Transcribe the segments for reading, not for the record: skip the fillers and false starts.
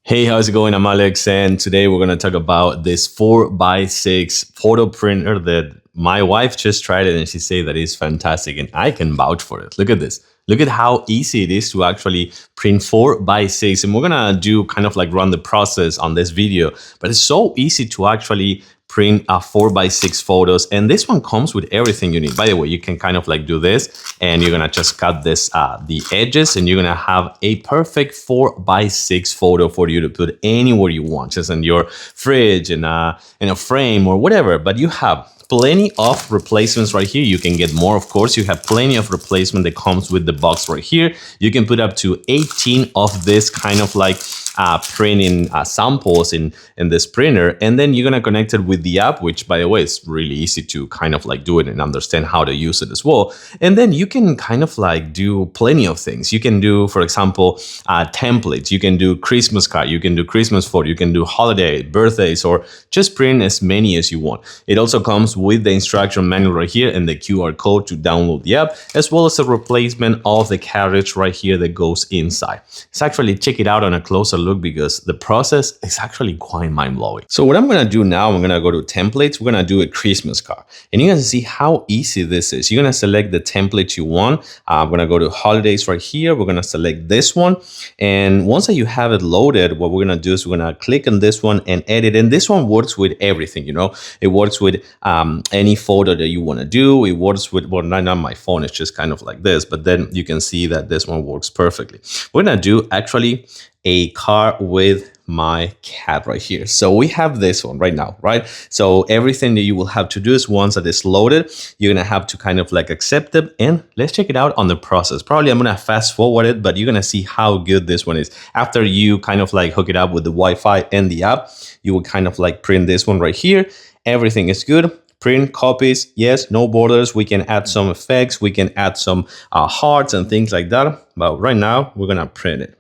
Hey, how's it going? I'm Alex, and today we're going to talk about this 4x6 photo printer that my wife just tried it and she said that it's fantastic, and I can vouch for it. Look at this. Look at how easy it is to actually print 4x6, and we're going to do kind of like run the process on this video, but it's so easy to actually print a 4x6 photos, and this one comes with everything you need. By the way, you can kind of like do this, and you're gonna just cut this the edges, and you're gonna have a perfect 4x6 photo for you to put anywhere you want, just in your fridge, in a frame or whatever. But you have plenty of replacements right here. You can get more, of course. You have plenty of replacement that comes with the box right here. You can put up to 18 of this kind of like printing samples in this printer, and then you're gonna connect it with the app, which by the way is really easy to kind of like do it and understand how to use it as well. And then you can kind of like do plenty of things. You can do, for example, templates. You can do Christmas card. You can do Christmas photo. You can do holiday, birthdays, or just print as many as you want. It also comes with the instruction manual right here and the QR code to download the app, as well as a replacement of the cartridge right here that goes inside. Let's actually check it out on a closer look, because the process is actually quite mind-blowing. So what I'm gonna do now, I'm gonna go to templates. We're gonna do a Christmas card, and you're gonna see how easy this is. You're gonna select the template you want. I'm gonna go to holidays right here. We're gonna select this one, and once that you have it loaded, what we're gonna do is we're gonna click on this one and edit. And this one works with everything, you know. It works with any photo that you want to do. It works with, well, not on my phone, it's just kind of like this, but then you can see that this one works perfectly. We're gonna do actually a card with my cat right here. So we have this one right now, right? So everything that you will have to do is, once that is loaded, you're gonna have to kind of like accept it, and let's check it out on the process. Probably I'm gonna fast forward it, but you're gonna see how good this one is. After you kind of like hook it up with the Wi-Fi and the app, you will kind of like print this one right here. Everything is good. Print copies, yes, no borders. We can add some effects. We can add some hearts and things like that. But right now, we're gonna print it.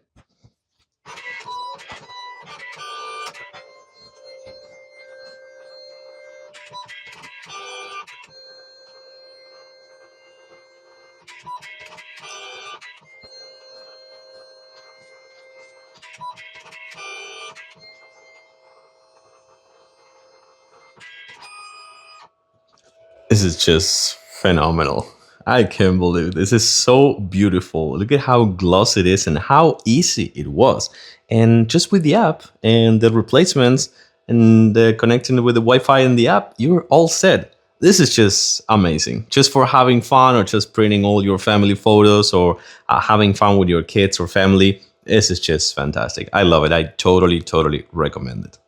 This is just phenomenal. I can't believe this is so beautiful. Look at how glossy it is and how easy it was. And just with the app and the replacements and connecting with the Wi-Fi and the app, you're all set. This is just amazing. Just for having fun, or just printing all your family photos, or having fun with your kids or family. This is just fantastic. I love it. I totally recommend it.